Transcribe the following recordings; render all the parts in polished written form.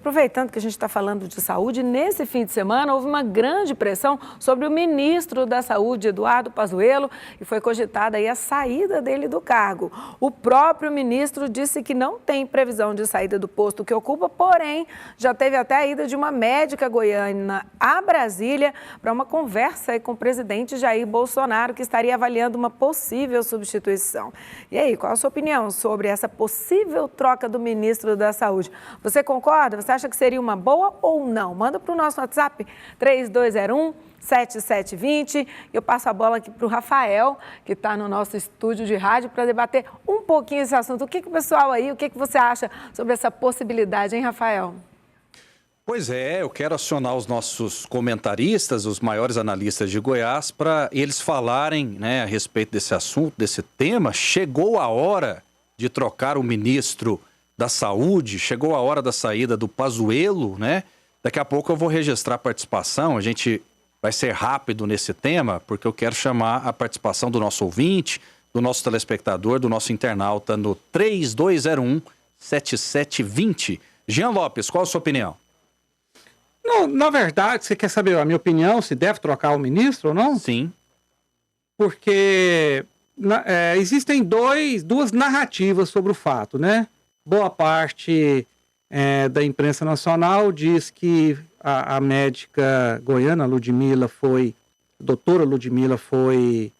aproveitando que a gente está falando de saúde, nesse fim de semana houve uma grande pressão sobre o ministro da Saúde, Eduardo Pazuello, e foi cogitada aí a saída dele do cargo. O próprio ministro disse que não tem previsão de saída do posto que ocupa, porém já teve até a ida de uma médica goiana a Brasília para uma conversa aí com o presidente Jair Bolsonaro, que estaria avaliando uma possível substituição. E aí, qual a sua opinião sobre essa possível troca do ministro da Saúde? Você concorda? Você acha que seria uma boa ou não? Manda para o nosso WhatsApp 3201-7720. Eu passo a bola aqui para o Rafael, que está no nosso estúdio de rádio, para debater um pouquinho esse assunto. O que o pessoal aí, o que você acha sobre essa possibilidade, hein, Rafael? Pois é, eu quero acionar os nossos comentaristas, os maiores analistas de Goiás, para eles falarem, né, a respeito desse assunto, desse tema. Chegou a hora de trocar o ministro da Saúde, chegou a hora da saída do Pazuello, né? Daqui a pouco eu vou registrar a participação, a gente vai ser rápido nesse tema, porque eu quero chamar a participação do nosso ouvinte, do nosso telespectador, do nosso internauta no 3201-7720. Jean Lopes, qual a sua opinião? Não, na verdade, você quer saber a minha opinião, se deve trocar o ministro ou não? Sim. Porque existem duas narrativas sobre o fato, né? Boa parte da imprensa nacional diz que a médica goiana, doutora Ludmila, foi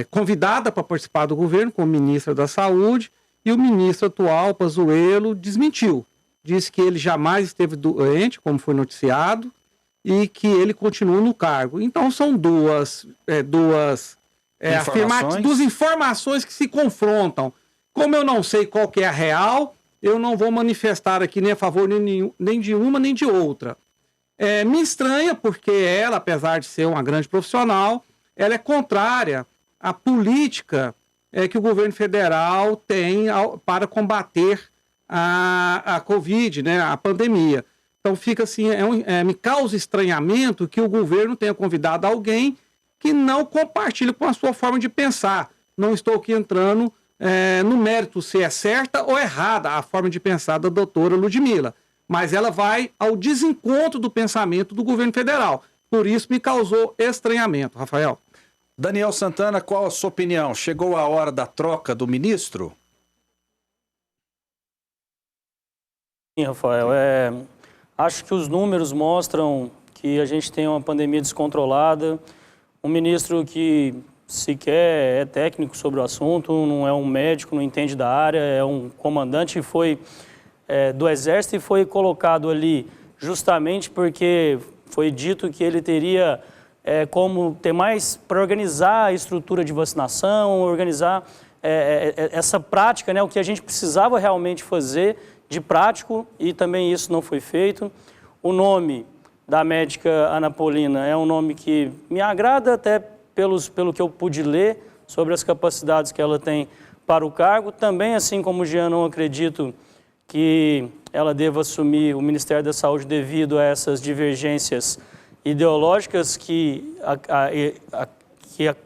convidada para participar do governo como ministra da Saúde, e o ministro atual, Pazuello, desmentiu. Disse que ele jamais esteve doente, como foi noticiado, e que ele continua no cargo. Então são duas informações que se confrontam. Como eu não sei qual que é a real, eu não vou manifestar aqui nem a favor nem de uma nem de outra. Me estranha porque ela, apesar de ser uma grande profissional, ela é contrária à política que o governo federal tem para combater a Covid, né, a pandemia. Então fica assim, me causa estranhamento que o governo tenha convidado alguém que não compartilha com a sua forma de pensar. Não estou aqui entrando no mérito se é certa ou errada a forma de pensar da doutora Ludmila, mas ela vai ao desencontro do pensamento do governo federal. Por isso me causou estranhamento, Rafael. Daniel Santana, qual a sua opinião? Chegou a hora da troca do ministro? Sim, Rafael. Acho que os números mostram que a gente tem uma pandemia descontrolada, um ministro que sequer é técnico sobre o assunto, não é um médico, não entende da área, é um comandante do Exército e foi colocado ali justamente porque foi dito que ele teria como ter mais para organizar a estrutura de vacinação, organizar essa prática, né, o que a gente precisava realmente fazer de prático, e também isso não foi feito. O nome da médica Ana Paulina é um nome que me agrada até pelo que eu pude ler sobre as capacidades que ela tem para o cargo. Também, assim como o Jean, não acredito que ela deva assumir o Ministério da Saúde devido a essas divergências ideológicas que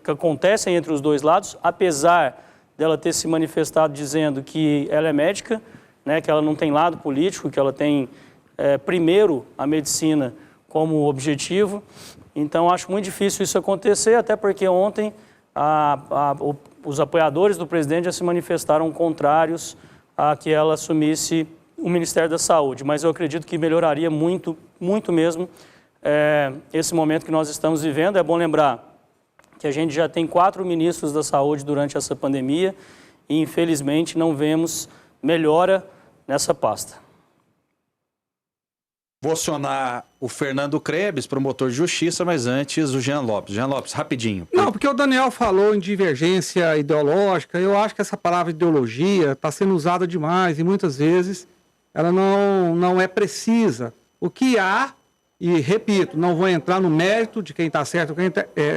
acontecem entre os dois lados, apesar dela ter se manifestado dizendo que ela é médica, né, que ela não tem lado político, que ela tem primeiro a medicina como objetivo. Então acho muito difícil isso acontecer, até porque ontem os apoiadores do presidente já se manifestaram contrários a que ela assumisse o Ministério da Saúde, mas eu acredito que melhoraria muito, muito mesmo esse momento que nós estamos vivendo. É bom lembrar que a gente já tem 4 ministros da Saúde durante essa pandemia e infelizmente não vemos melhora nessa pasta. Vou acionar o Fernando Krebs, promotor de justiça, mas antes o Jean Lopes. Jean Lopes, rapidinho. Não, porque o Daniel falou em divergência ideológica. Eu acho que essa palavra ideologia está sendo usada demais e muitas vezes ela não é precisa. O que há, e repito, não vou entrar no mérito de quem está certo ou quem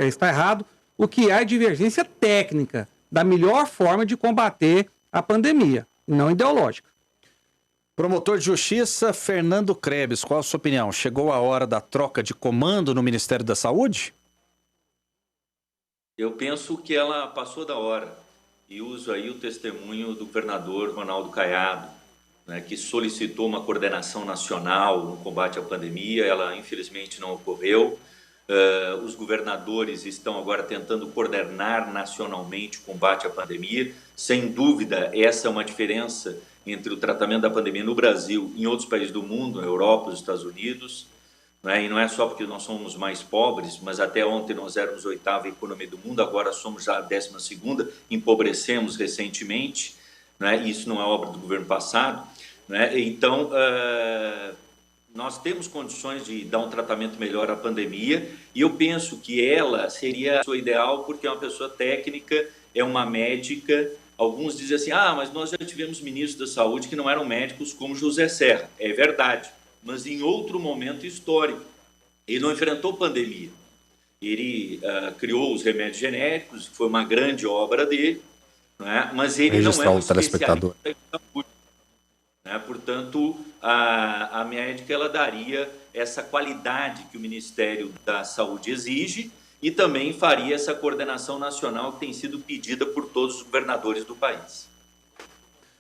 está errado, o que há é divergência técnica da melhor forma de combater a pandemia, não ideológica. Promotor de Justiça, Fernando Krebs, qual a sua opinião? Chegou a hora da troca de comando no Ministério da Saúde? Eu penso que ela passou da hora, e uso aí o testemunho do governador Ronaldo Caiado, né, que solicitou uma coordenação nacional no combate à pandemia. Ela, infelizmente, não ocorreu. Os governadores estão agora tentando coordenar nacionalmente o combate à pandemia. Sem dúvida, essa é uma diferença entre o tratamento da pandemia no Brasil e em outros países do mundo, na Europa, nos Estados Unidos. Né? E não é só porque nós somos mais pobres, mas até ontem nós éramos a 8ª economia do mundo, agora somos já a 12ª, empobrecemos recentemente, né? Isso não é obra do governo passado. Né? Então, nós temos condições de dar um tratamento melhor à pandemia e eu penso que ela seria a pessoa ideal porque é uma pessoa técnica, é uma médica. Alguns dizem assim, mas nós já tivemos ministros da saúde que não eram médicos como José Serra. É verdade, mas em outro momento histórico. Ele não enfrentou pandemia. Ele criou os remédios genéricos, que foi uma grande obra dele, né? Mas ele não é um especialista em saúde. Né? Portanto, a médica ela daria essa qualidade que o Ministério da Saúde exige e também faria essa coordenação nacional que tem sido pedida por todos os governadores do país.